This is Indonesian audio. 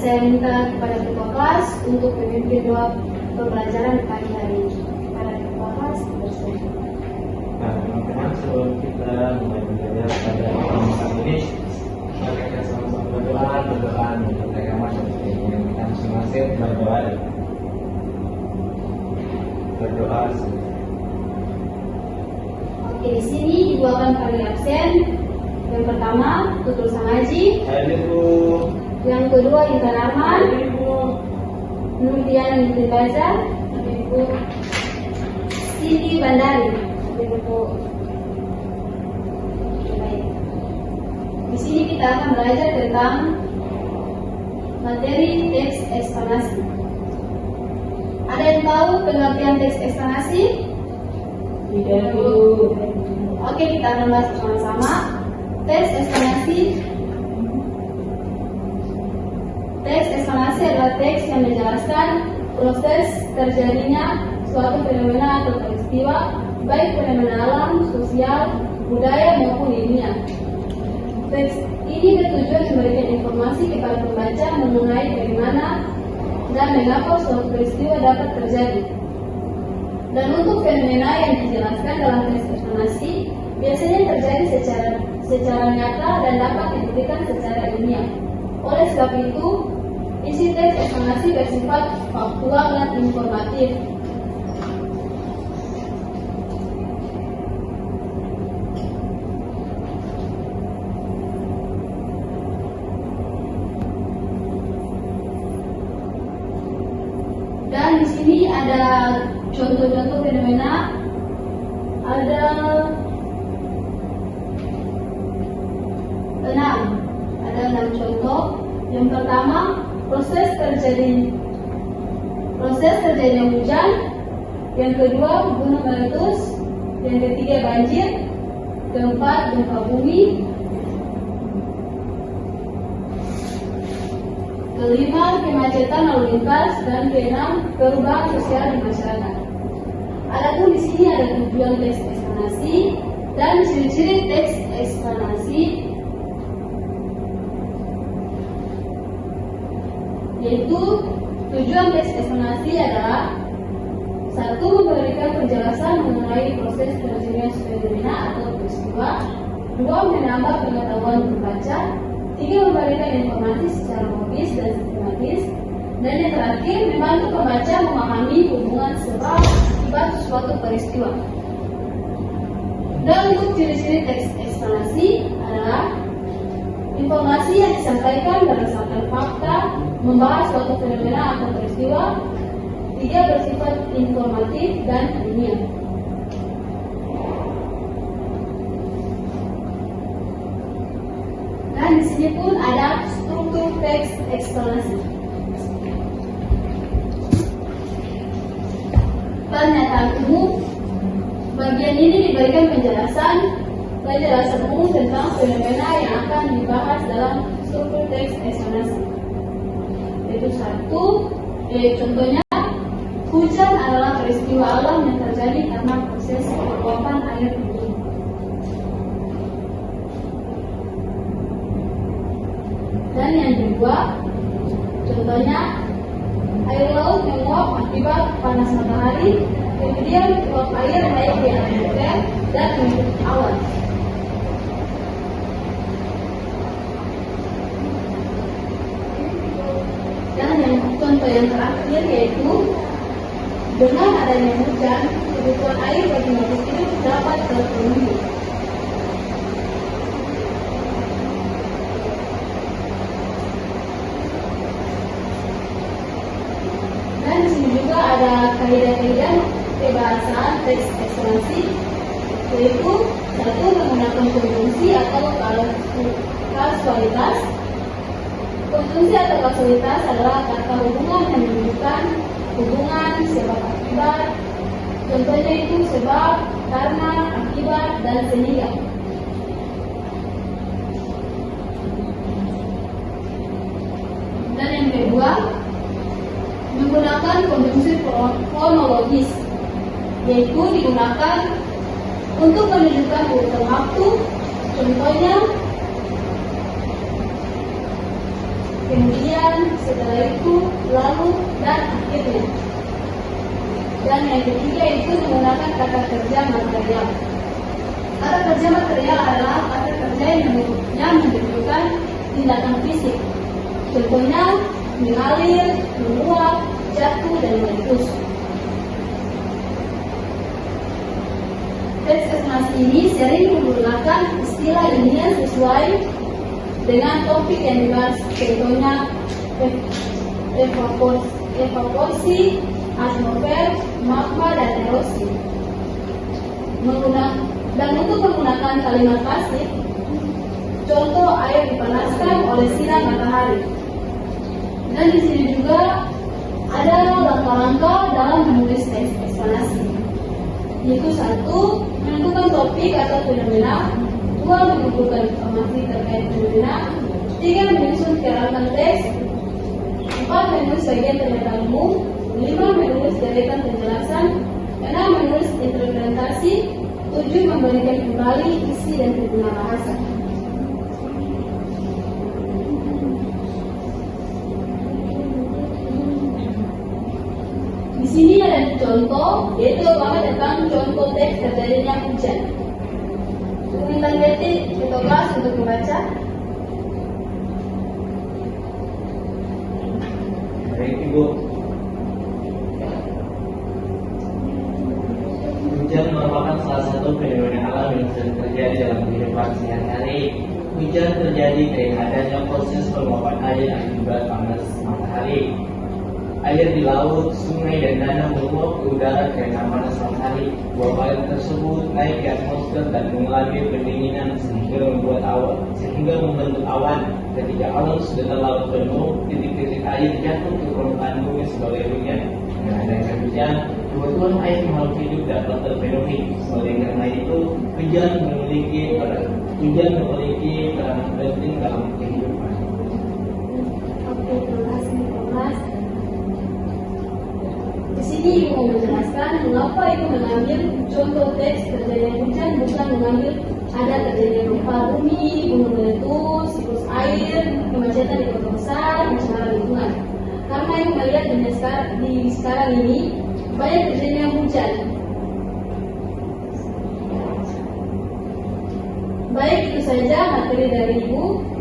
saya minta kepada ketua kelas untuk memimpin doa pembelajaran pagi hari ini. Kepada ketua kelas, bersilakan. Nah, teman-teman, sebelum kita mulai belajar pada malam saat ini, mari kita sama-sama berdoa untuk agama seperti ini. Kita masing-masing berdoa. Oke, di sini ibu akan panggil absen. Yang pertama, Tutul Sangaji. Ibu. Yang kedua, Intan Arman. Ibu. Nurdiana Niti Baja. Ibu. Siti Bandari. Ibu. Baik. Di sini kita akan belajar tentang materi teks eksplanasi. Ada yang tahu pengertian teks eksplanasi? Tidak, Bu. Oke, kita akan bahas bersama-sama. Teks eksplanasi. Teks eksplanasi adalah teks yang menjelaskan proses terjadinya suatu fenomena atau peristiwa, baik fenomena alam, sosial, budaya maupun ilmiah. Teks ini bertujuan memberikan informasi kepada pembaca mengenai bagaimana dan mengapa suatu peristiwa dapat terjadi. Dan untuk fenomena yang dijelaskan dalam teks eksplanasi biasanya terjadi secara nyata dan dapat dibuktikan secara ilmiah. Oleh sebab itu, isi teks eksplanasi bersifat faktual dan informatif. Dan di sini ada contoh-contoh fenomena. Ada 6 contoh. Yang pertama, proses terjadinya hujan. Yang kedua, gunung meletus. Yang ketiga, banjir. Keempat, gempa bumi. Kelima, kemacetan lalu lintas. Dan keenam, perubahan sosial di masyarakat. Adapun di sini ada tujuan teks eksplanasi dan ciri-ciri teks eksplanasi, yaitu tujuan teks eksplanasi adalah: 1. Memberikan penjelasan mengenai proses terjadinya fenomena atau peristiwa. 2. Menambah pengetahuan pembaca. 3. Memberikan informasi secara logis dan sistematis. Dan yang terakhir, membantu pembaca memahami hubungan sebab akibat suatu peristiwa. Dan untuk ciri-ciri teks eksplanasi adalah: informasi yang disampaikan berdasarkan fakta, membahas suatu fenomena atau peristiwa. 3. Bersifat informatif dan ilmiah. Dan di sini pun ada struktur teks eksplanasi. Pernyataan umum. Bagian ini diberikan penjelasan umum tentang fenomena yang akan dibahas dalam struktur teks eksplanasi. Yaitu 1. Contohnya, hujan adalah peristiwa alam yang terjadi karena proses penguapan air di bumi. Dan yang kedua, contohnya, air laut menguap akibat panas matahari, kemudian uap air naik di atmosfer dan membentuk awan. Dan yang contoh yang terakhir yaitu, dengan adanya hujan, kebutuhan air bagi makhluk hidup dapat terpenuhi. Dan di sini juga ada kaidah-kaidah kebahasaan teks eksplanasi, yaitu 1. Menggunakan konjungsi atau kasualitas. Konjungsi atau kasualitas adalah kata hubungan yang menunjukkan hubungan sebab akibat. Contohnya itu sebab, karena, akibat, dan sehingga. Dan yang kedua, menggunakan konjungsi kronologis, yaitu digunakan untuk menunjukkan urutan waktu. Contohnya, kemudian setelah itu, lalu, dan akhirnya. Dan yang ketiga itu menggunakan kata kerja material. Kata kerja material adalah kata kerja yang menunjukkan tindakan fisik. Contohnya mengalir, menguap, jatuh, dan meletus. Teks eksplanasi ini sering menggunakan istilah ilmiah sesuai dengan topik yang dibahas. Contohnya evaporasi, atmosfer, magma, dan erosi. Dan untuk menggunakan kalimat pasif, contoh air dipanaskan oleh sinar matahari. Dan di sini juga ada langkah-langkah dalam menulis teks eksplanasi. Yaitu 1. Menentukan topik atau fenomena. 2. Mengumpulkan informasi terkait fenomena. 3. Menyusun kerangka teks. 4. Menulis bagian pernyataan umum. 5. Menulis deretan penjelasan. 6. Menulis interpretasi. 7. Memberikan kembali isi dan penggunaan bahasa. Di sini ada contoh, yaitu pertama tentang contoh teks terjadinya hujan. Minta Betty atau kelas untuk membaca. Baik Ibu. Hujan merupakan salah satu fenomena alam yang sering terjadi dalam kehidupan sehari-hari. Hujan terjadi karena adanya proses penguapan air akibat panas matahari. Air di laut, sungai, dan danau menguap ke udara karena panas matahari. Uap air tersebut naik ke atmosfer dan mengalami pendinginan sehingga membentuk awan. Ketika awan sudah terlalu penuh, titik-titik air jatuh ke permukaan bumi sebagai hujan. Dengan adanya hujan, kebutuhan air makhluk hidup dapat terpenuhi. Oleh karena itu, hujan memiliki peran penting dalam kehidupan. Oke, terima kasih Thomas. Di sini Ibu mau menjelaskan mengapa Ibu mengambil contoh teks terjadinya hujan, bukan mengambil ada terjadinya gempa bumi, gunung meletus, siklus air, kemacetan di kota besar, pencemaran lingkungan. Karena Ibu melihat di sekarang ini banyak terjadinya hujan. Baik, itu saja materi dari Ibu.